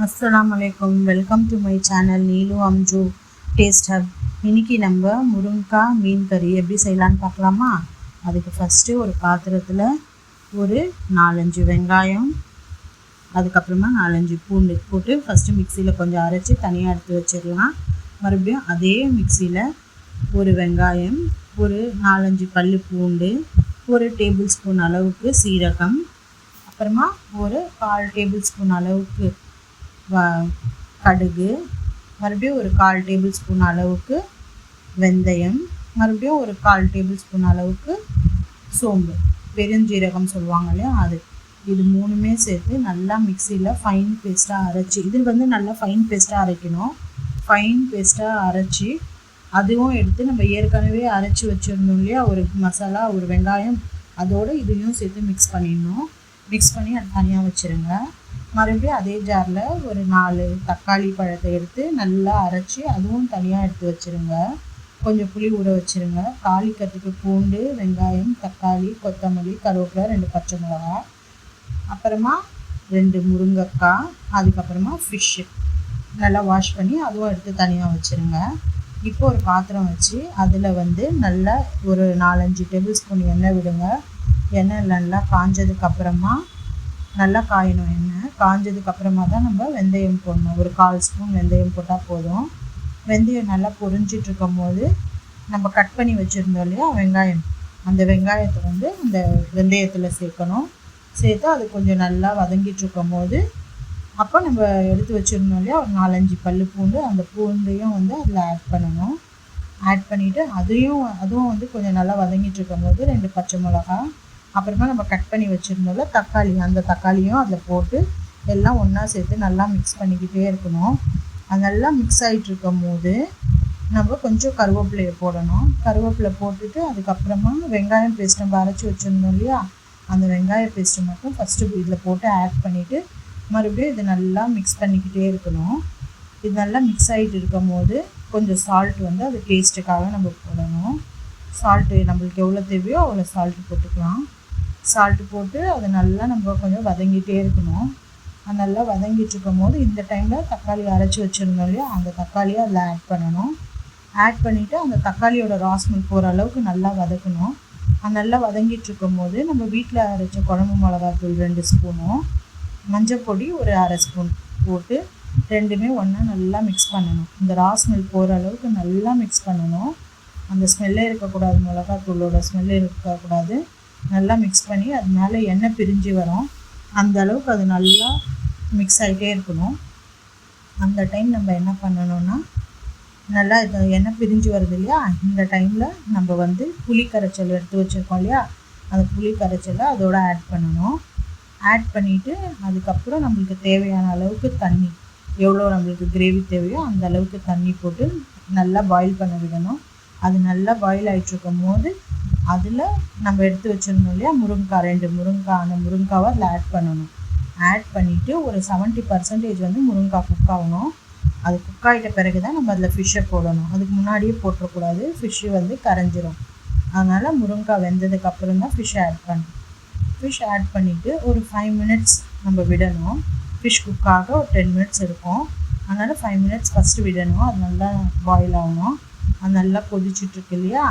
अस्सलामुअलैकुम welcome to my channel Neelu Amju taste hub इनकी நம்ம முருங்கைக்காய் மீன் கறி எப்படி செய்யலாம்னு பார்க்கலாமா. அதுக்கு ஃபஸ்ட்டு ஒரு பாத்திரத்தில் ஒரு 4-5 வெங்காயம், அதுக்கப்புறமா 4-5 பூண்டு போட்டு ஃபஸ்ட்டு மிக்சியில் கொஞ்சம் அரைச்சி தனியாக எடுத்து வச்சிடலாம். மறுபடியும் அதே மிக்சியில் ஒரு வெங்காயம், ஒரு 4-5 பல் பூண்டு, ஒரு டேபிள் ஸ்பூன் அளவுக்கு சீரகம், அப்புறமா ஒரு 1/4 டேபிள் ஸ்பூன் அளவுக்கு கடுகு, மறுபடியும் ஒரு 1/4 டேபிள் ஸ்பூன் அளவுக்கு வெந்தயம், மறுபடியும் ஒரு 1/4 டேபிள் ஸ்பூன் அளவுக்கு சோம்பு, பெருஞ்சீரகம் சொல்லுவாங்க இல்லையா அது. இது மூணுமே சேர்த்து நல்லா மிக்சியில் ஃபைன் பேஸ்ட்டாக அரைச்சி, இது நல்லா ஃபைன் பேஸ்ட்டாக அரைக்கணும். ஃபைன் பேஸ்ட்டாக அரைச்சி அதுவும் எடுத்து நம்ம ஏற்கனவே அரைச்சி வச்சுருந்தோம் இல்லையா ஒரு மசாலா, ஒரு வெங்காயம், அதோடு இதையும் சேர்த்து மிக்ஸ் பண்ணிடணும். மிக்ஸ் பண்ணி அது தனியாக வச்சுருங்க. மறுபடியும் அதே ஜாரில் ஒரு 4 தக்காளி பழத்தை எடுத்து நல்லா அரைச்சி அதுவும் தனியாக எடுத்து வச்சுருங்க. கொஞ்சம் புளி ஊற வச்சுருங்க. தாளிக்கிறதுக்கு பூண்டு, வெங்காயம், தக்காளி, கொத்தமல்லி, கருவேப்பிலை, 2 பச்சை மிளகா, அப்புறமா 2 முருங்கைக்காய், அதுக்கப்புறமா ஃபிஷ்ஷு நல்லா வாஷ் பண்ணி அதுவும் எடுத்து தனியாக வச்சுருங்க. இப்போ ஒரு பாத்திரம் வச்சு அதில் நல்லா ஒரு 4-5 டேபிள் ஸ்பூன் எண்ணெய் விடுங்க. எண்ணெய் நல்லா காஞ்சதுக்கப்புறமா, நல்லா காயணும் எண்ணெய். காஞ்சதுக்கப்புறமா தான் நம்ம வெந்தயம் போடணும். ஒரு 1/4 ஸ்பூன் வெந்தயம் போட்டால் போதும். வெந்தயம் நல்லா பொரிஞ்சிட்ருக்கும் போது நம்ம கட் பண்ணி வச்சுருந்தோம் இல்லையா வெங்காயம், அந்த வெங்காயத்தை அந்த வெந்தயத்தில் சேர்க்கணும். சேர்த்து அது கொஞ்சம் நல்லா வதங்கிட்டுருக்கும் போது அப்போ நம்ம எடுத்து வச்சுருந்தோம் இல்லையா ஒரு 4-5 பல் பூண்டு, அந்த பூண்டையும் அதில் ஆட் பண்ணணும். ஆட் பண்ணிவிட்டு அதுவும் கொஞ்சம் நல்லா வதங்கிட்டுருக்கும் போது 2 பச்சை மிளகா, அப்புறமா நம்ம கட் பண்ணி வச்சுருந்தோம்ல தக்காளி, அந்த தக்காளியும் அதில் போட்டு எல்லாம் ஒன்றா சேர்த்து நல்லா மிக்ஸ் பண்ணிக்கிட்டே இருக்கணும். அது நல்லா மிக்ஸ் ஆகிட்டு இருக்கும் போது நம்ம கொஞ்சம் கருவேப்பிலையை போடணும். கருவேப்பிலை போட்டுட்டு அதுக்கப்புறமா வெங்காயம் பேஸ்ட் நம்ம அரைச்சி வச்சுருந்தோம் இல்லையா, அந்த வெங்காய பேஸ்ட்டு மட்டும் ஃபஸ்ட்டு இதில் போட்டு ஆட் பண்ணிவிட்டு மறுபடியும் இது நல்லா மிக்ஸ் பண்ணிக்கிட்டே இருக்கணும். இது நல்லா மிக்ஸ் ஆகிட்டு இருக்கும் போது கொஞ்சம் சால்ட் அது டேஸ்ட்டுக்காக நம்ம போடணும். சால்ட்டு நம்மளுக்கு எவ்வளோ தேவையோ அவ்வளோ சால்ட்டு போட்டுக்கலாம். சால்ட்டு போட்டு அதை நல்லா நம்ம கொஞ்சம் வதங்கிட்டே இருக்கணும். அது நல்லா வதங்கிட்டுருக்கும் போது இந்த டைமில் தக்காளி அரைச்சி வச்சுருந்தோம் இல்லையா, அந்த தக்காளியை அதில் ஆட் பண்ணணும். ஆட் பண்ணிவிட்டு அந்த தக்காளியோட ராஸ்மெல் போகிற அளவுக்கு நல்லா வதக்கணும். அது நல்லா வதங்கிட்டுருக்கும் போது நம்ம வீட்டில் அரைச்ச குழம்பு மிளகாத்தூள் 2 ஸ்பூனும், மஞ்சள் பொடி ஒரு 1/2 ஸ்பூன் போட்டு ரெண்டுமே ஒன்றா நல்லா மிக்ஸ் பண்ணணும். இந்த ராஸ்மெல் போகிற அளவுக்கு நல்லா மிக்ஸ் பண்ணணும். அந்த ஸ்மெல்லே இருக்கக்கூடாது, மிளகாத்தூளோட ஸ்மெல்லே இருக்கக்கூடாது. நல்லா மிக்ஸ் பண்ணி அது மேலே எண்ணெய் பிரிஞ்சு வரும், அந்த அளவுக்கு அது நல்லா மிக்ஸ் ஆகிட்டே இருக்கணும். அந்த டைம் நம்ம என்ன பண்ணணும்னா, நல்லா இது எண்ணெய் பிரிஞ்சு வருது இல்லையா, இந்த டைமில் நம்ம புளி கரைச்சல் எடுத்து வச்சுருக்கோம் இல்லையா, அந்த புளி கரைச்சலை அதோட ஆட் பண்ணணும். ஆட் பண்ணிவிட்டு அதுக்கப்புறம் நம்மளுக்கு தேவையான அளவுக்கு தண்ணி, எவ்வளோ நம்மளுக்கு கிரேவி தேவையோ அந்த அளவுக்கு தண்ணி போட்டு நல்லா பாயில் பண்ண விடணும். அது நல்லா பாயில் ஆகிட்ருக்கும் போது அதில் நம்ம எடுத்து வச்சுருந்தோம் இல்லையா முருங்கைக்காய், 2 முருங்கைக்காய், அந்த முருங்கைக்காவை அதில் ஆட் பண்ணணும். ஆட் பண்ணிவிட்டு ஒரு 70% முருங்கைக்காய் குக் ஆகணும். அது குக் ஆகிட்ட பிறகு தான் நம்ம அதில் ஃபிஷ்ஷை போடணும். அதுக்கு முன்னாடியே போட்டுறக்கூடாது, ஃபிஷ்ஷு கரைஞ்சிரும். அதனால் முருங்கைக்காய் வெந்ததுக்கப்புறம் தான் ஃபிஷ்ஷை ஆட் பண்ணணும். ஃபிஷ் ஆட் பண்ணிவிட்டு ஒரு 5 மினிட்ஸ் நம்ம விடணும். ஃபிஷ் குக்காக ஒரு 10 மினிட்ஸ் இருக்கும். அதனால் 5 மினிட்ஸ் ஃபஸ்ட்டு விடணும். அது நல்லா பாயில் ஆகணும். அது நல்லா கொதிச்சுட்ருக்கு இல்லையா,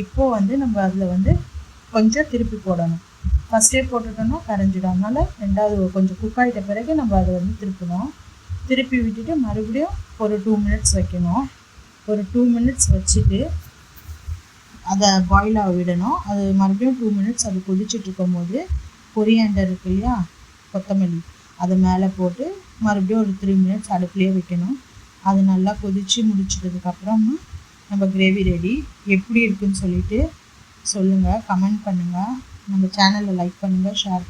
இப்போது நம்ம அதில் கொஞ்சம் திருப்பி போடணும். ஃபஸ்ட்டே போட்டுட்டோம்னா கரைஞ்சிடும். அதனால் ரெண்டாவது கொஞ்சம் குக் ஆகிட்ட பிறகு நம்ம அதை திருப்பணும். திருப்பி விட்டுட்டு மறுபடியும் ஒரு 2 மினிட்ஸ் வைக்கணும். ஒரு 2 மினிட்ஸ் வச்சுட்டு அதை பாயில் ஆக விடணும். அது மறுபடியும் 2 மினிட்ஸ் அது கொதிச்சுட்ருக்கும் போது கொரியாண்டர் இருக்கு இல்லையா, கொத்தமல்லி, அதை மேலே போட்டு மறுபடியும் ஒரு 3 மினிட்ஸ் அடுப்புலேயே வைக்கணும். அது நல்லா கொதித்து முடிச்சிட்டதுக்கப்புறமா நம்ம கிரேவி ரெடி. எப்படி இருக்குதுன்னு சொல்லிவிட்டு சொல்லுங்கள், கமெண்ட் பண்ணுங்கள். நம்ம சேனலை லைக் பண்ணுங்கள், ஷேர் பண்ணுங்கள்.